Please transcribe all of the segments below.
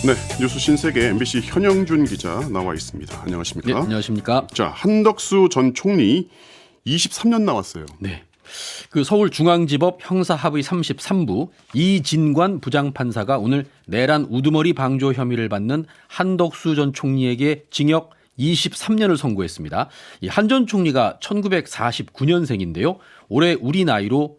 네, 뉴스 신세계 MBC 현영준 기자 나와 있습니다. 안녕하십니까? 네, 안녕하십니까? 자, 한덕수 전 총리 23년 나왔어요. 네. 그 서울중앙지법 형사합의 33부 이진관 부장판사가 오늘 내란 우두머리 방조 혐의를 받는 한덕수 전 총리에게 징역 23년을 선고했습니다. 이 한 전 총리가 1949년생인데요. 올해 우리 나이로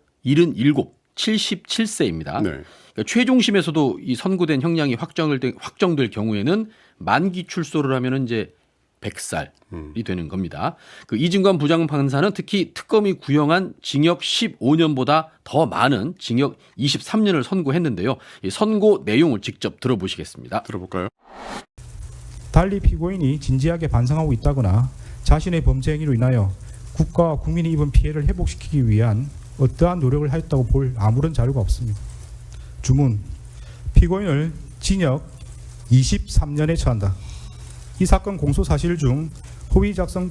77, 77세입니다. 네. 그러니까 최종심에서도 이 선고된 형량이 확정될 경우에는 만기 출소를 하면은 이제 100살이 되는 겁니다. 그 이진관 부장판사는 특히 특검이 구형한 징역 15년보다 더 많은 징역 23년을 선고했는데요. 이 선고 내용을 직접 들어보시겠습니다. 들어볼까요? 달리 피고인이 진지하게 반성하고 있다거나 자신의 범죄 행위로 인하여 국가와 국민이 입은 피해를 회복시키기 위한 어떠한 노력을 하였다고 볼 아무런 자료가 없습니다. 주문, 피고인을 징역 23년에 처한다. 이 사건 공소 사실 중 허위 작성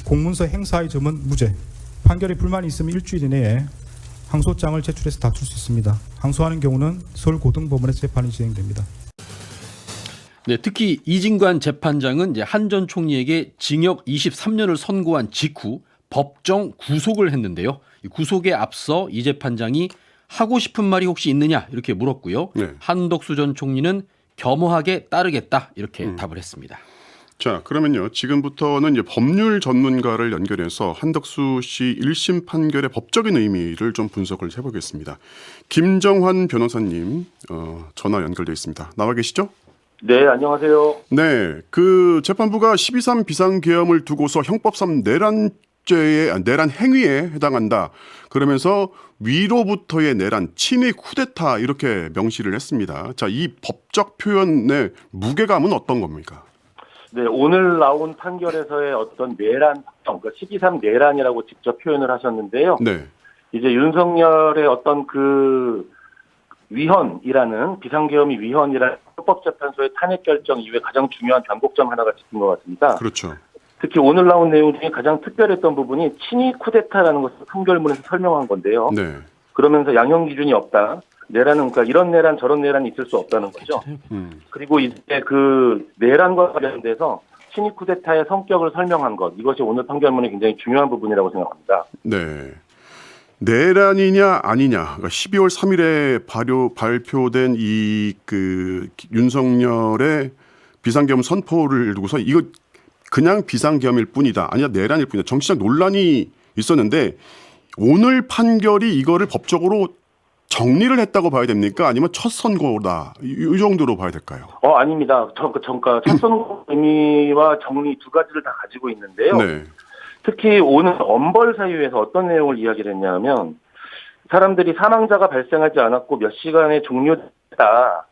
공문서 행사의 점은 무죄. 판결에 불만이 있으면 일주일 이내에 항소장을 제출해서 다툴 수 있습니다. 항소하는 경우는 서울고등법원에서 재판이 진행됩니다. 네, 특히 이진관 재판장은 이제 한 전 총리에게 징역 23년을 선고한 직후 법정 구속을 했는데요. 이 구속에 앞서 이 재판장이 하고 싶은 말이 혹시 있느냐 이렇게 물었고요. 네. 한덕수 전 총리는 겸허하게 따르겠다 이렇게 답을 했습니다. 자, 그러면요. 지금부터는 이제 법률 전문가를 연결해서 한덕수 씨 1심 판결의 법적인 의미를 좀 분석을 해보겠습니다. 김정환 변호사님 전화 연결돼 있습니다. 나와 계시죠? 네, 안녕하세요. 네, 그 재판부가 12.3 비상계엄을 두고서 형법상 내란 행위에 해당한다. 그러면서 위로부터의 내란, 친위 쿠데타 이렇게 명시를 했습니다. 자, 이 법적 표현의 무게감은 어떤 겁니까? 네, 오늘 나온 판결에서의 어떤 내란 확정, 그러니까 12.3 내란이라고 직접 표현을 하셨는데요. 네, 이제 윤석열의 어떤 그 위헌이라는 비상계엄이 위헌이라는 헌법재판소의 탄핵 결정 이후에 가장 중요한 변곡점 하나가 찍힌 것 같습니다. 그렇죠. 특히 오늘 나온 내용 중에 가장 특별했던 부분이 친위 쿠데타라는 것을 판결문에서 설명한 건데요. 네, 그러면서 양형 기준이 없다. 내란은 그러니까 이런 내란 저런 내란이 있을 수 없다는 거죠. 그리고 이제 그 내란과 관련돼서 친위 쿠데타의 성격을 설명한 것, 이것이 오늘 판결문의 굉장히 중요한 부분이라고 생각합니다. 네. 내란이냐 아니냐. 그러니까 12월 3일에 발표된 이 그 윤석열의 비상계엄 선포를 두고서 이거 그냥 비상계엄일 뿐이다. 아니야 내란일 뿐이다. 정치적 논란이 있었는데 오늘 판결이 이거를 법적으로 정리를 했다고 봐야 됩니까? 아니면 첫 선고다. 이 정도로 봐야 될까요? 아닙니다. 그러니까 첫 선고 의미와 정리 두 가지를 다 가지고 있는데요. 네. 특히 오늘 엄벌 사유에서 어떤 내용을 이야기를 했냐면 사람들이 사망자가 발생하지 않았고 몇 시간에 종료됐다.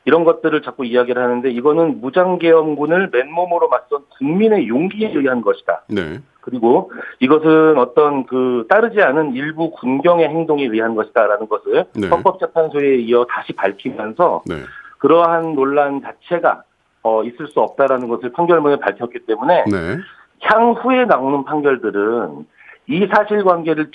이런 것들을 자꾸 이야기를 하는데 이거는 무장계엄군을 맨몸으로 맞선 국민의 용기에 의한 것이다. 네. 그리고 이것은 어떤 그 따르지 않은 일부 군경의 행동에 의한 것이다라는 것을 네. 헌법재판소에 이어 다시 밝히면서 네. 그러한 논란 자체가 있을 수 없다라는 것을 판결문에 밝혔기 때문에 네. 향후에 나오는 판결들은 이 사실관계를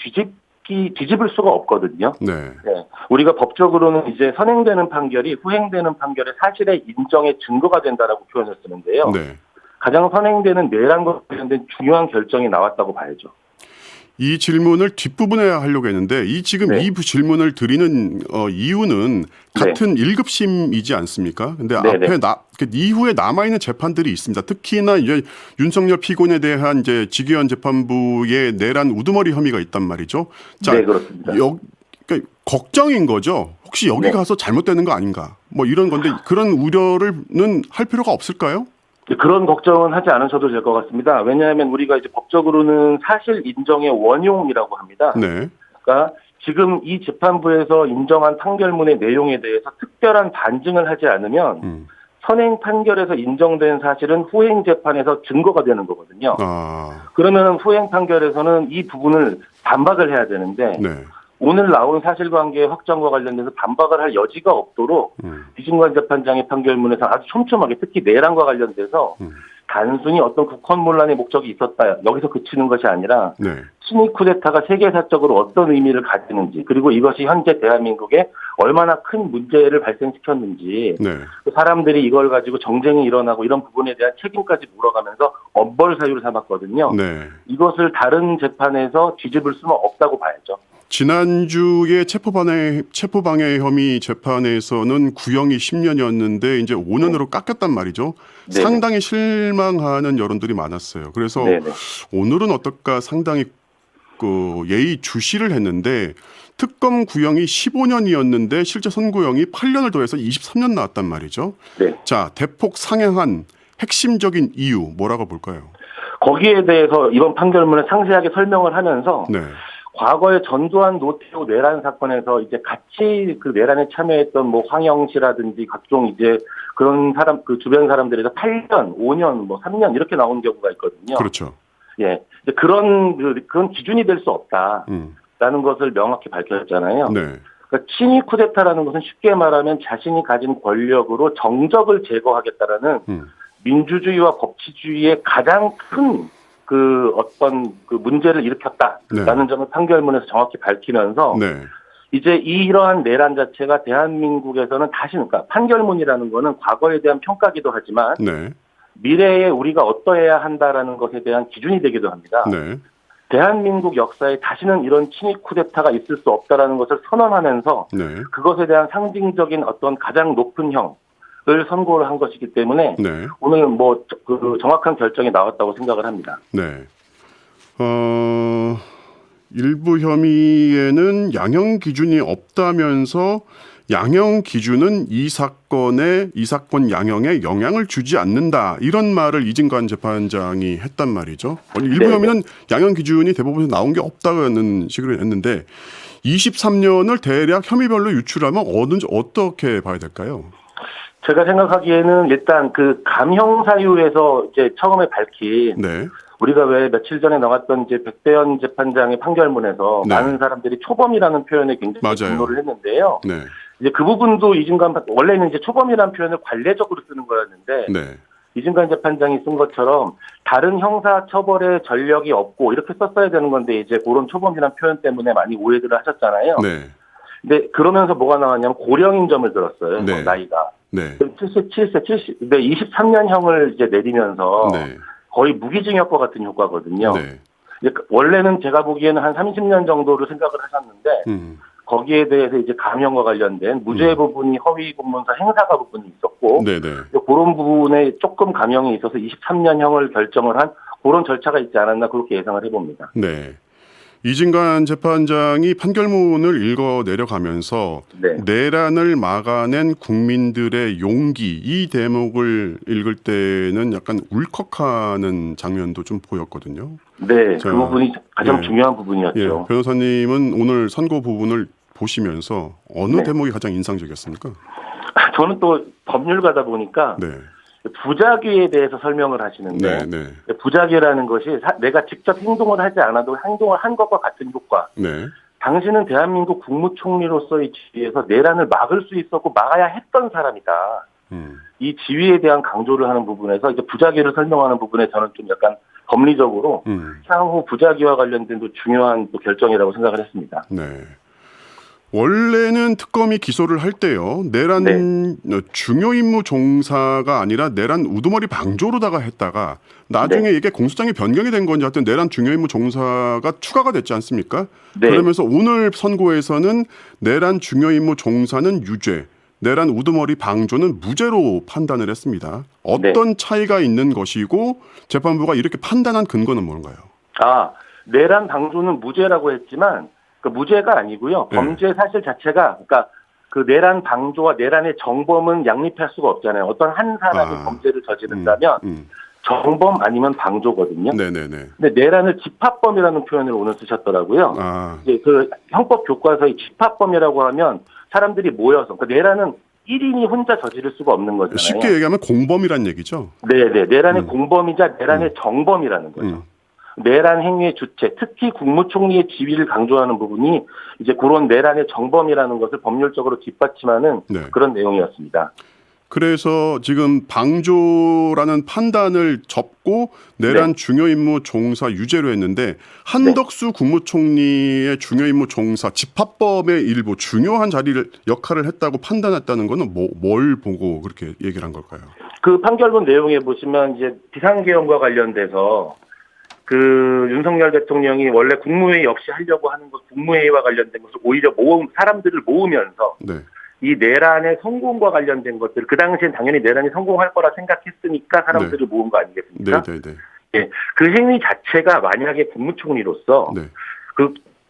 뒤집을 수가 없거든요. 네. 네. 우리가 법적으로는 이제 선행되는 판결이 후행되는 판결의 사실의 인정의 증거가 된다라고 표현을 쓰는데요. 네. 가장 선행되는 내란과 관련된 중요한 결정이 나왔다고 봐야죠. 이 질문을 뒷부분에 하려고 했는데 이 지금 네. 이 질문을 드리는 이유는 같은 1급심이지 않습니까? 근데 네, 앞에 네. 이후에 남아있는 재판들이 있습니다. 특히나 이제 윤석열 피고인에 대한 이제 직위원 재판부의 내란 우두머리 혐의가 있단 말이죠. 자, 네, 그렇습니다. 그러니까 걱정인 거죠. 혹시 여기 네. 가서 잘못되는 거 아닌가? 뭐 이런 건데 그런 우려는 할 필요가 없을까요? 그런 걱정은 하지 않으셔도 될 것 같습니다. 왜냐하면 우리가 이제 법적으로는 사실 인정의 원용이라고 합니다. 네. 그러니까 지금 이 재판부에서 인정한 판결문의 내용에 대해서 특별한 반증을 하지 않으면 선행 판결에서 인정된 사실은 후행 재판에서 증거가 되는 거거든요. 그러면 후행 판결에서는 이 부분을 반박을 해야 되는데 네. 오늘 나온 사실관계 확정과 관련돼서 반박을 할 여지가 없도록 이진관 재판장의 판결문에서 아주 촘촘하게 특히 내란과 관련돼서 단순히 어떤 국헌문란의 목적이 있었다 여기서 그치는 것이 아니라 네. 친위 쿠데타가 세계사적으로 어떤 의미를 가지는지 그리고 이것이 현재 대한민국에 얼마나 큰 문제를 발생시켰는지 네. 사람들이 이걸 가지고 정쟁이 일어나고 이런 부분에 대한 책임까지 물어가면서 엄벌 사유를 삼았거든요. 네. 이것을 다른 재판에서 뒤집을 수는 없다고 봐야죠. 지난주에 체포방해 혐의 재판에서는 구형이 10년이었는데 이제 5년으로 깎였단 말이죠. 네네. 상당히 실망하는 여론들이 많았어요. 그래서 네네. 오늘은 어떨까 상당히 예의 주시를 했는데 특검 구형이 15년이었는데 실제 선고형이 8년을 더해서 23년 나왔단 말이죠. 네. 자, 대폭 상향한 핵심적인 이유 뭐라고 볼까요? 거기에 대해서 이번 판결문에 상세하게 설명을 하면서 네. 과거에 전두환 노태우 내란 사건에서 이제 같이 그 내란에 참여했던 뭐 황영 씨라든지 각종 이제 그런 사람 그 주변 사람들에서 8년, 5년, 뭐 3년 이렇게 나온 경우가 있거든요. 그렇죠. 예, 이제 그런 기준이 될 수 없다라는 것을 명확히 밝혔잖아요. 네. 그러니까 친위 쿠데타라는 것은 쉽게 말하면 자신이 가진 권력으로 정적을 제거하겠다라는 민주주의와 법치주의의 가장 큰 그 어떤 그 문제를 일으켰다라는 네. 점을 판결문에서 정확히 밝히면서 네. 이제 이러한 내란 자체가 대한민국에서는 다시 그러니까 판결문이라는 거는 과거에 대한 평가기도 하지만 네. 미래에 우리가 어떠해야 한다라는 것에 대한 기준이 되기도 합니다. 네. 대한민국 역사에 다시는 이런 친위 쿠데타가 있을 수 없다라는 것을 선언하면서 네. 그것에 대한 상징적인 어떤 가장 높은 형을 선고를 한 것이기 때문에 네. 오늘 뭐 그 정확한 결정이 나왔다고 생각을 합니다. 네. 일부 혐의에는 양형 기준이 없다면서 양형 기준은 이 사건 양형에 영향을 주지 않는다. 이런 말을 이진관 재판장이 했단 말이죠. 일부 네. 혐의는 양형 기준이 대법원에서 나온 게 없다는 식으로 했는데 23년을 대략 혐의별로 유출하면 어떻게 봐야 될까요? 제가 생각하기에는 일단 그 감형 사유에서 이제 처음에 밝힌 네. 우리가 왜 며칠 전에 나왔던 이제 백대현 재판장의 판결문에서 네. 많은 사람들이 초범이라는 표현에 굉장히 맞아요. 분노를 했는데요. 네. 이제 그 부분도 이진관 원래는 이제 초범이라는 표현을 관례적으로 쓰는 거였는데 네. 이진관 재판장이 쓴 것처럼 다른 형사 처벌에 전력이 없고 이렇게 썼어야 되는 건데 이제 그런 초범이라는 표현 때문에 많이 오해들을 하셨잖아요. 네. 근데 그러면서 뭐가 나왔냐면 고령인 점을 들었어요. 네. 나이가. 네. 77세, 근데 23년형을 이제 내리면서 네. 거의 무기징역과 같은 효과거든요. 네. 이제 원래는 제가 보기에는 한 30년 정도를 생각을 하셨는데 거기에 대해서 이제 감형과 관련된 무죄 부분이 허위 공문서 행사가 부분이 있었고 네네. 그런 부분에 조금 감형이 있어서 23년형을 결정을 한 그런 절차가 있지 않았나 그렇게 예상을 해봅니다. 네. 이진관 재판장이 판결문을 읽어 내려가면서 네. 내란을 막아낸 국민들의 용기 이 대목을 읽을 때는 약간 울컥하는 장면도 좀 보였거든요. 네, 자, 그 부분이 가장 예. 중요한 부분이었죠. 예, 변호사님은 오늘 선고 부분을 보시면서 어느 네. 대목이 가장 인상적이었습니까? 저는 또 법률가다 보니까 네. 부작위에 대해서 설명을 하시는데 네. 부작위라는 것이 내가 직접 행동을 하지 않아도 행동을 한 것과 같은 효과. 네. 당신은 대한민국 국무총리로서의 지위에서 내란을 막을 수 있었고 막아야 했던 사람이다. 이 지위에 대한 강조를 하는 부분에서 이제 부작위를 설명하는 부분에 저는 좀 약간 법리적으로 향후 부작위와 관련된 또 중요한 또 결정이라고 생각을 했습니다. 네. 원래는 특검이 기소를 할 때요. 내란 중요 임무 종사가 아니라 내란 우두머리 방조로다가 했다가 나중에 이게 공소장이 변경이 된 건지 하여튼 내란 중요 임무 종사가 추가가 됐지 않습니까? 네. 그러면서 오늘 선고에서는 내란 중요 임무 종사는 유죄, 내란 우두머리 방조는 무죄로 판단을 했습니다. 어떤 차이가 있는 것이고 재판부가 이렇게 판단한 근거는 뭔가요? 내란 방조는 무죄라고 했지만 그 무죄가 아니고요. 범죄 사실 자체가 그러니까 그 내란 방조와 내란의 정범은 양립할 수가 없잖아요. 어떤 한 사람이 범죄를 저지른다면 정범 아니면 방조거든요. 네네네. 근데 내란을 집합범이라는 표현을 오늘 쓰셨더라고요. 이제 그 형법 교과서의 집합범이라고 하면 사람들이 모여서 그러니까 내란은 1인이 혼자 저지를 수가 없는 거잖아요. 쉽게 얘기하면 공범이란 얘기죠. 네네. 내란의 공범이자 내란의 정범이라는 거죠. 내란 행위의 주체, 특히 국무총리의 지위를 강조하는 부분이 이제 그런 내란의 정범이라는 것을 법률적으로 뒷받침하는 그런 내용이었습니다. 그래서 지금 방조라는 판단을 접고 내란 네. 중요임무 종사 유죄로 했는데 한덕수 국무총리의 중요임무 종사 집합범의 일부 중요한 역할을 했다고 판단했다는 거는 뭘 보고 그렇게 얘기를 한 걸까요? 그 판결문 내용에 보시면 이제 비상계엄과 관련돼서 그 윤석열 대통령이 원래 국무회의 없이 하려고 하는 것, 국무회의와 관련된 것을 오히려 사람들을 모으면서 네. 이 내란의 성공과 관련된 것들, 그 당시엔 당연히 내란이 성공할 거라 생각했으니까 사람들을 모은 거 아니겠습니까? 네네네. 예, 그 행위 자체가 만약에 국무총리로서 네.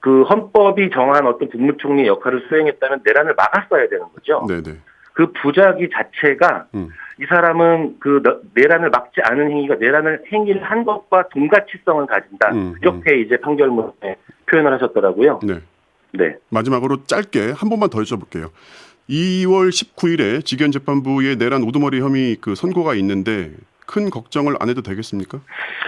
그 헌법이 정한 어떤 국무총리의 역할을 수행했다면 내란을 막았어야 되는 거죠. 네네. 그 부작위 자체가 이 사람은 그 내란을 막지 않은 행위가 내란을 행위를 한 것과 동가치성을 가진다. 이렇게 이제 판결문에 표현을 하셨더라고요. 네. 네. 마지막으로 짧게 한 번만 더 여쭤볼게요. 2월 19일에 직연재판부의 내란 우두머리 혐의 그 선고가 있는데 큰 걱정을 안 해도 되겠습니까?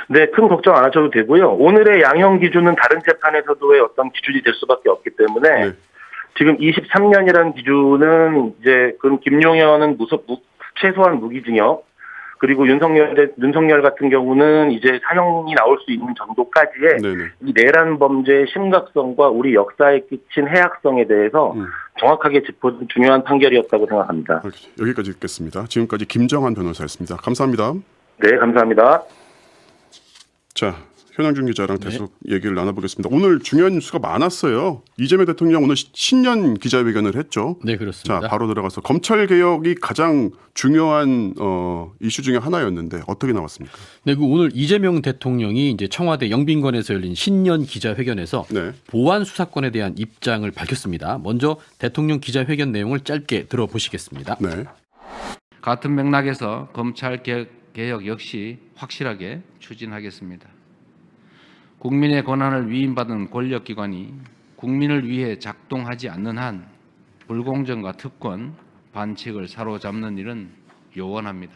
네, 큰 걱정 안 하셔도 되고요. 오늘의 양형 기준은 다른 재판에서도의 어떤 기준이 될 수밖에 없기 때문에 네. 지금 23년이라는 기준은 이제 그럼 김용현은 최소한 무기징역 그리고 윤석열 같은 경우는 이제 사형이 나올 수 있는 정도까지의 네네. 이 내란 범죄의 심각성과 우리 역사에 끼친 해악성에 대해서 정확하게 짚어준 중요한 판결이었다고 생각합니다. 여기까지 듣겠습니다. 지금까지 김정한 변호사였습니다. 감사합니다. 네, 감사합니다. 자, 현영준 기자랑 계속 얘기를 나눠보겠습니다. 오늘 중요한 뉴스가 많았어요. 이재명 대통령 오늘 신년 기자회견을 했죠. 네, 그렇습니다. 자, 바로 들어가서 검찰 개혁이 가장 중요한 이슈 중에 하나였는데 어떻게 나왔습니까? 네, 그 오늘 이재명 대통령이 이제 청와대 영빈관에서 열린 신년 기자회견에서 네. 보안 수사권에 대한 입장을 밝혔습니다. 먼저 대통령 기자회견 내용을 짧게 들어보시겠습니다. 네. 같은 맥락에서 검찰 개혁 역시 확실하게 추진하겠습니다. 국민의 권한을 위임받은 권력기관이 국민을 위해 작동하지 않는 한 불공정과 특권, 반칙을 사로잡는 일은 요원합니다.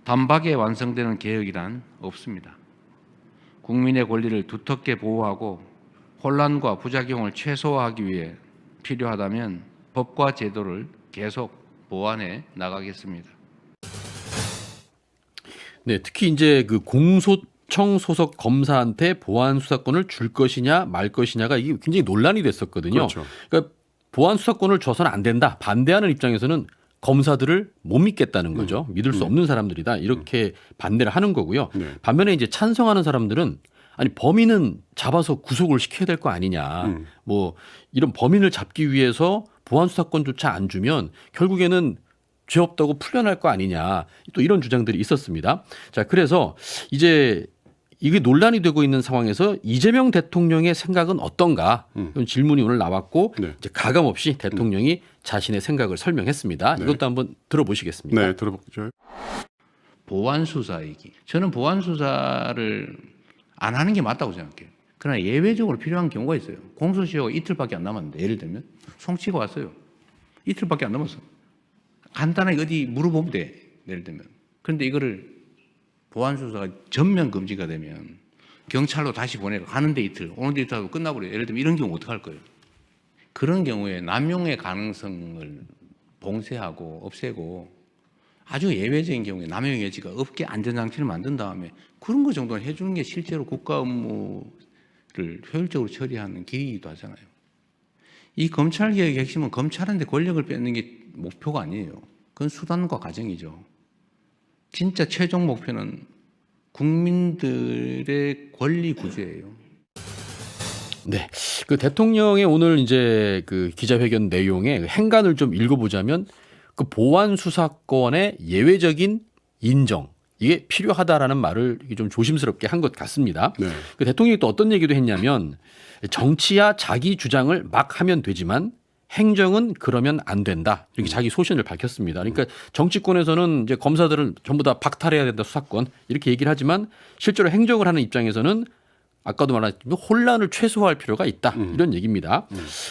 단박에 완성되는 개혁이란 없습니다. 국민의 권리를 두텁게 보호하고 혼란과 부작용을 최소화하기 위해 필요하다면 법과 제도를 계속 보완해 나가겠습니다. 네, 특히 이제 그 공소청 소속 검사한테 보안 수사권을 줄 것이냐 말 것이냐가 이게 굉장히 논란이 됐었거든요. 그렇죠. 그러니까 보안 수사권을 줘서는 안 된다. 반대하는 입장에서는 검사들을 못 믿겠다는 거죠. 믿을 수 없는 사람들이다. 이렇게 반대를 하는 거고요. 네. 반면에 이제 찬성하는 사람들은 아니 범인은 잡아서 구속을 시켜야 될 거 아니냐. 뭐 이런 범인을 잡기 위해서 보안 수사권조차 안 주면 결국에는 죄 없다고 풀려날 거 아니냐. 또 이런 주장들이 있었습니다. 자, 그래서 이제 이게 논란이 되고 있는 상황에서 이재명 대통령의 생각은 어떤가? 그런 질문이 오늘 나왔고 네. 이제 가감 없이 대통령이 자신의 생각을 설명했습니다. 네. 이것도 한번 들어보시겠습니다. 네, 들어보죠. 보안 수사 얘기. 저는 보안 수사를 안 하는 게 맞다고 생각해요. 그러나 예외적으로 필요한 경우가 있어요. 공소시효가 이틀밖에 안 남았는데 예를 들면 송치가 왔어요. 이틀밖에 안 남았어. 간단하게 어디 물어보면 돼. 예를 들면. 그런데 이거를 보안 수사가 전면 금지가 되면 경찰로 다시 보내고 가는데 이틀, 오는데 이틀 하고 끝나버려요. 예를 들면 이런 경우 어떡할 거예요? 그런 경우에 남용의 가능성을 봉쇄하고 없애고 아주 예외적인 경우에 남용의 여지가 없게 안전장치를 만든 다음에 그런 거 정도는 해주는 게 실제로 국가 업무를 효율적으로 처리하는 기기이기도 하잖아요. 이 검찰개혁의 핵심은 검찰한테 권력을 뺏는 게 목표가 아니에요. 그건 수단과 과정이죠. 진짜 최종 목표는 국민들의 권리 구제예요. 네. 그 대통령의 오늘 이제 그 기자회견 내용에 행간을 좀 읽어보자면 그 보안 수사권의 예외적인 인정 이게 필요하다라는 말을 좀 조심스럽게 한 것 같습니다. 네. 그 대통령이 또 어떤 얘기도 했냐면 정치야 자기 주장을 막 하면 되지만 행정은 그러면 안 된다. 이렇게 자기 소신을 밝혔습니다. 그러니까 정치권에서는 이제 검사들을 전부 다 박탈해야 된다 수사권 이렇게 얘기를 하지만 실제로 행정을 하는 입장에서는 아까도 말했지만 혼란을 최소화할 필요가 있다. 이런 얘기입니다.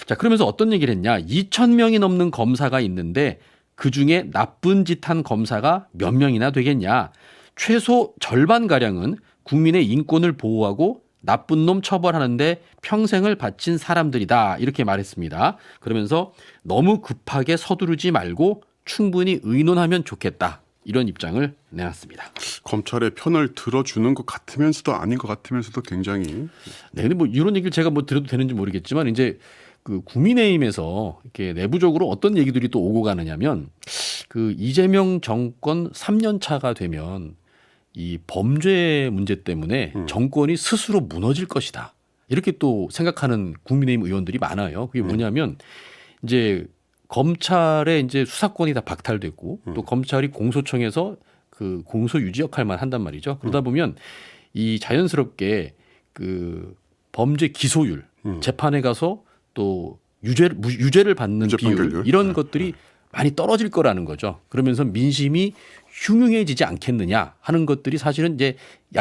자, 그러면서 어떤 얘기를 했냐. 2,000명이 넘는 검사가 있는데 그중에 나쁜 짓 한 검사가 몇 명이나 되겠냐. 최소 절반가량은 국민의 인권을 보호하고 나쁜 놈 처벌하는데 평생을 바친 사람들이다. 이렇게 말했습니다. 그러면서 너무 급하게 서두르지 말고 충분히 의논하면 좋겠다. 이런 입장을 내놨습니다. 검찰의 편을 들어주는 것 같으면서도 아닌 것 같으면서도 굉장히 네, 근데 뭐 이런 얘기를 제가 뭐 드려도 되는지 모르겠지만 이제 그 국민의힘에서 이렇게 내부적으로 어떤 얘기들이 또 오고 가느냐면 그 이재명 정권 3년 차가 되면 이 범죄 문제 때문에 정권이 스스로 무너질 것이다. 이렇게 또 생각하는 국민의힘 의원들이 많아요. 그게 뭐냐면 이제 검찰의 이제 수사권이 다 박탈됐고 또 검찰이 공소청에서 그 공소 유지 역할만 한단 말이죠. 그러다 보면 이 자연스럽게 그 범죄 기소율 재판에 가서 또 유죄를 받는 유죄 비율 판결률. 이런 것들이 많이 떨어질 거라는 거죠. 그러면서 민심이 흉흉해지지 않겠느냐 하는 것들이 사실은 이제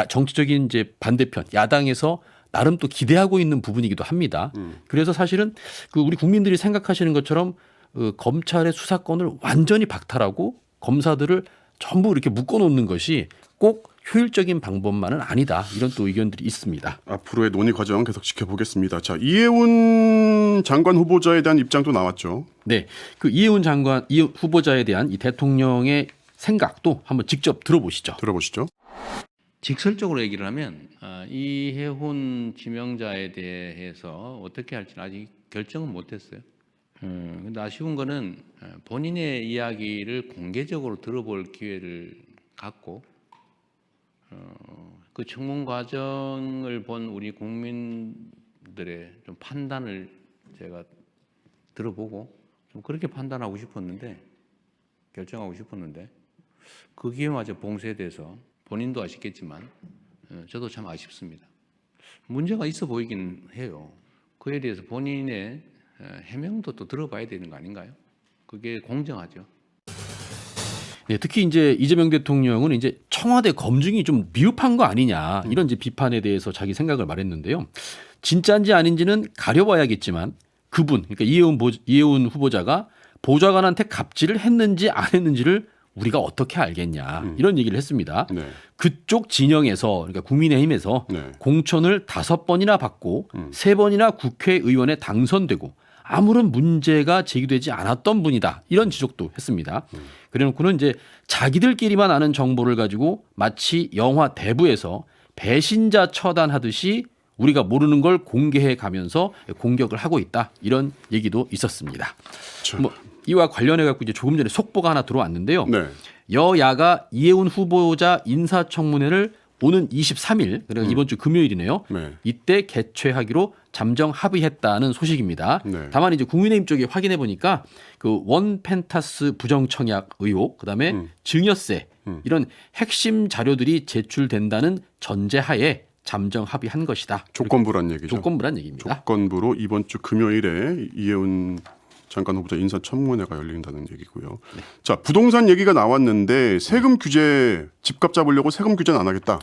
정치적인 이제 반대편 야당에서 나름 또 기대하고 있는 부분이기도 합니다. 그래서 사실은 그 우리 국민들이 생각하시는 것처럼 그 검찰의 수사권을 완전히 박탈하고 검사들을 전부 이렇게 묶어놓는 것이 꼭 효율적인 방법만은 아니다. 이런 또 의견들이 있습니다. 앞으로의 논의 과정 계속 지켜보겠습니다. 자, 이해운 장관 후보자에 대한 입장도 나왔죠. 네, 그 이해운 후보자에 대한 이 대통령의 생각도 한번 직접 들어보시죠. 들어보시죠. 직설적으로 얘기를 하면 이해훈 지명자에 대해서 어떻게 할지는 아직 결정은 못했어요. 근데 아쉬운 거는 본인의 이야기를 공개적으로 들어볼 기회를 갖고 그 청문 과정을 본 우리 국민들의 좀 판단을 제가 들어보고 좀 그렇게 판단하고 싶었는데 결정하고 싶었는데 그 기회마저 봉쇄돼서 본인도 아쉽겠지만 저도 참 아쉽습니다. 문제가 있어 보이긴 해요. 그에 대해서 본인의 해명도 또 들어봐야 되는 거 아닌가요? 그게 공정하죠. 네, 특히 이제 이재명 대통령은 이제 청와대 검증이 좀 미흡한 거 아니냐 이런 이제 비판에 대해서 자기 생각을 말했는데요. 진짜인지 아닌지는 가려봐야겠지만 그분 그러니까 이해운 후보자가 보좌관한테 갑질을 했는지 안 했는지를 우리가 어떻게 알겠냐 이런 얘기를 했습니다. 네. 그쪽 진영에서 그러니까 국민의힘에서 네. 공천을 공천을 5번이나 받고 3번이나 국회의원에 당선되고 아무런 문제가 제기되지 않았던 분이다. 이런 지적도 했습니다. 그래놓고는 이제 자기들끼리만 아는 정보를 가지고 마치 영화 대부에서 배신자 처단하듯이 우리가 모르는 걸 공개해 가면서 공격을 하고 있다. 이런 얘기도 있었습니다. 자. 뭐 이와 관련해 갖고 이제 조금 전에 속보가 하나 들어왔는데요. 네. 여야가 이해운 후보자 인사청문회를 오는 23일, 그러니까 이번 주 금요일이네요. 네. 이때 개최하기로 잠정 합의했다는 소식입니다. 네. 다만 이제 국민의힘 쪽에 확인해 보니까 그 원펜타스 부정청약 의혹, 그다음에 증여세 이런 핵심 자료들이 제출된다는 전제하에 잠정 합의한 것이다. 조건부란 얘기죠. 조건부란 얘기입니다. 조건부로 이번 주 금요일에 이해운 장관 후보자 인사청문회가 열린다는 얘기고요. 네. 자, 부동산 얘기가 나왔는데 세금 규제 집값 잡으려고 세금 규제는 안 하겠다.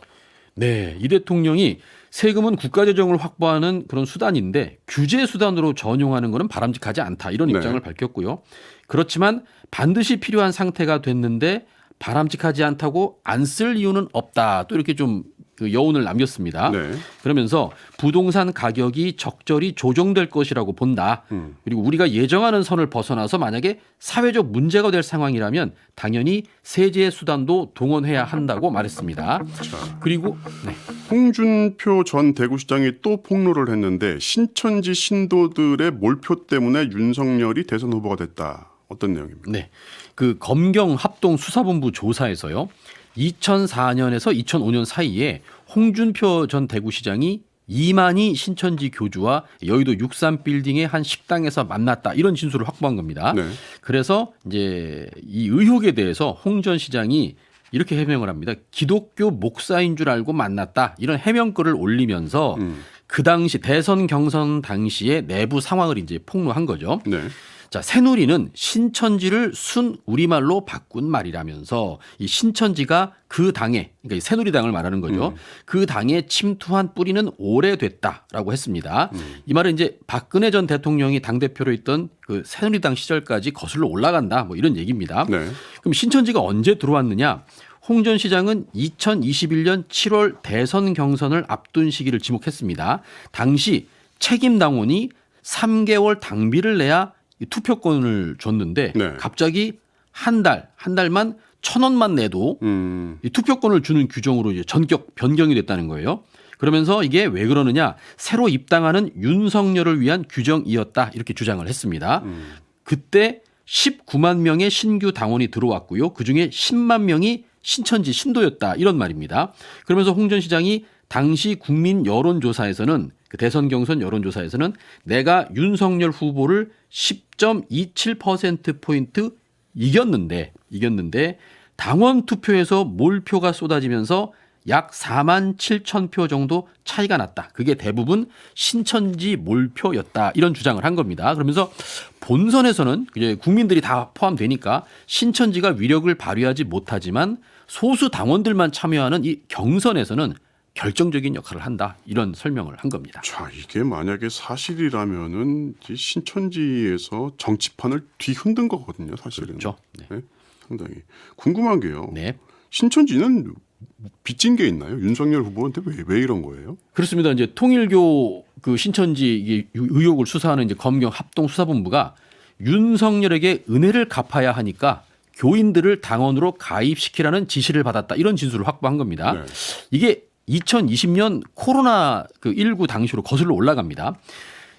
네, 이 대통령이 세금은 국가 재정을 확보하는 그런 수단인데 규제 수단으로 전용하는 것은 바람직하지 않다. 이런 네. 입장을 밝혔고요. 그렇지만 반드시 필요한 상태가 됐는데 바람직하지 않다고 안 쓸 이유는 없다. 또 이렇게 좀 그 여운을 남겼습니다. 네. 그러면서 부동산 가격이 적절히 조정될 것이라고 본다. 그리고 우리가 예정하는 선을 벗어나서 만약에 사회적 문제가 될 상황이라면 당연히 세제 수단도 동원해야 한다고 말했습니다. 그리고 네. 홍준표 전 대구시장이 또 폭로를 했는데 신천지 신도들의 몰표 때문에 윤석열이 대선 후보가 됐다. 어떤 내용입니까? 네. 그 검경 합동 수사본부 조사에서요. 2004년에서 2005년 사이에 홍준표 전 대구시장이 이만희 신천지 교주와 여의도 63빌딩의 한 식당에서 만났다. 이런 진술을 확보한 겁니다. 네. 그래서 이제 이 의혹에 대해서 홍 전 시장이 이렇게 해명을 합니다. 기독교 목사인 줄 알고 만났다. 이런 해명글을 올리면서 그 당시 대선 경선 당시의 내부 상황을 이제 폭로한 거죠. 네. 자, 새누리는 신천지를 순 우리말로 바꾼 말이라면서 이 신천지가 그 당에, 그러니까 이 새누리당을 말하는 거죠. 그 당에 침투한 뿌리는 오래됐다라고 했습니다. 이 말은 이제 박근혜 전 대통령이 당대표로 있던 그 새누리당 시절까지 거슬러 올라간다. 뭐 이런 얘기입니다. 네. 그럼 신천지가 언제 들어왔느냐? 홍 전 시장은 2021년 7월 대선 경선을 앞둔 시기를 지목했습니다. 당시 책임당원이 3개월 당비를 내야 이 투표권을 줬는데 네. 갑자기 한 달만 1,000원만 내도 이 투표권을 주는 규정으로 이제 전격 변경이 됐다는 거예요. 그러면서 이게 왜 그러느냐, 새로 입당하는 윤석열을 위한 규정이었다 이렇게 주장을 했습니다. 그때 19만 명의 신규 당원이 들어왔고요. 그중에 10만 명이 신천지 신도였다 이런 말입니다. 그러면서 홍 전 시장이 당시 국민 여론조사에서는 그 대선 경선 여론조사에서는 내가 윤석열 후보를 10.27%포인트 이겼는데 당원 투표에서 몰표가 쏟아지면서 약 4만 7천 표 정도 차이가 났다. 그게 대부분 신천지 몰표였다. 이런 주장을 한 겁니다. 그러면서 본선에서는 이제 국민들이 다 포함되니까 신천지가 위력을 발휘하지 못하지만 소수 당원들만 참여하는 이 경선에서는 결정적인 역할을 한다. 이런 설명을 한 겁니다. 자, 이게 만약에 사실이라면은 이 신천지에서 정치판을 뒤흔든 거거든요, 사실은. 그렇죠. 네. 상당히 궁금한 게요. 네. 신천지는 빚진 게 있나요? 윤석열 후보한테 왜 이런 거예요? 그렇습니다. 이제 통일교 그 신천지 이게 의혹을 수사하는 이제 검경 합동수사본부가 윤석열에게 은혜를 갚아야 하니까 교인들을 당원으로 가입시키라는 지시를 받았다. 이런 진술을 확보한 겁니다. 네. 이게 2020년 코로나 그 19 당시로 거슬러 올라갑니다.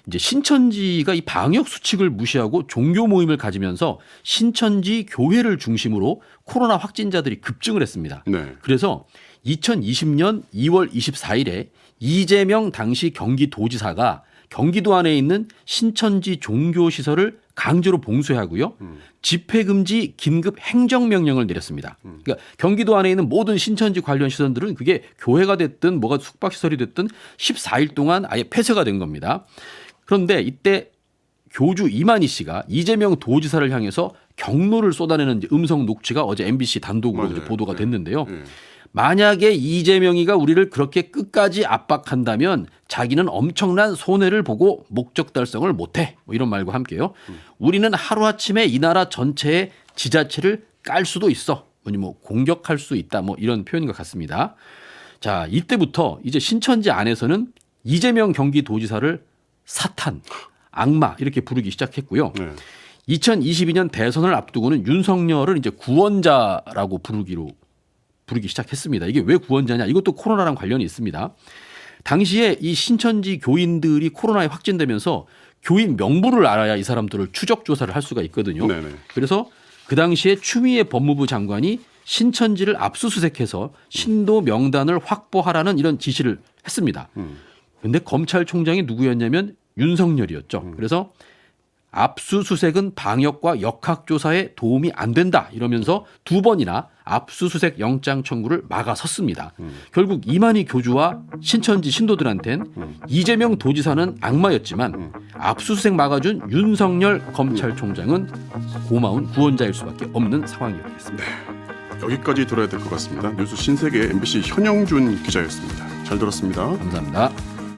이제 신천지가 이 방역 수칙을 무시하고 종교 모임을 가지면서 신천지 교회를 중심으로 코로나 확진자들이 급증을 했습니다. 네. 그래서 2020년 2월 24일에 이재명 당시 경기도지사가 경기도 안에 있는 신천지 종교시설을 강제로 봉쇄하고요. 집회금지 긴급 행정명령을 내렸습니다. 그러니까 경기도 안에 있는 모든 신천지 관련 시설들은 그게 교회가 됐든 뭐가 숙박시설이 됐든 14일 동안 아예 폐쇄가 된 겁니다. 그런데 이때 교주 이만희 씨가 이재명 도지사를 향해서 경로를 쏟아내는 음성 녹취가 어제 MBC 단독으로 이제 보도가 됐는데요. 만약에 이재명이가 우리를 그렇게 끝까지 압박한다면 자기는 엄청난 손해를 보고 목적 달성을 못해. 뭐 이런 말과 함께요. 우리는 하루아침에 이 나라 전체의 지자체를 깔 수도 있어. 뭐 공격할 수 있다. 뭐 이런 표현인 것 같습니다. 자, 이때부터 이제 신천지 안에서는 이재명 경기도지사를 사탄, 악마 이렇게 부르기 시작했고요. 2022년 대선을 앞두고는 윤석열을 이제 구원자라고 부르기 시작했습니다. 이게 왜 구원자냐? 이것도 코로나랑 관련이 있습니다. 당시에 이 신천지 교인들이 코로나에 확진되면서 교인 명부를 알아야 이 사람들을 추적 조사를 할 수가 있거든요. 네네. 그래서 그 당시에 추미애 법무부 장관이 신천지를 압수수색해서 신도 명단을 확보하라는 이런 지시를 했습니다. 그런데 검찰총장이 누구였냐면 윤석열이었죠. 그래서 압수수색은 방역과 역학조사에 도움이 안 된다 이러면서 2번이나 압수수색 영장 청구를 막아섰습니다. 결국 이만희 교주와 신천지 신도들한텐 이재명 도지사는 악마였지만 압수수색 막아준 윤석열 검찰총장은 고마운 구원자일 수밖에 없는 상황이었겠습니다. 여기까지 들어야 될 것 같습니다. 뉴스 신세계 MBC 현영준 기자였습니다. 잘 들었습니다. 감사합니다.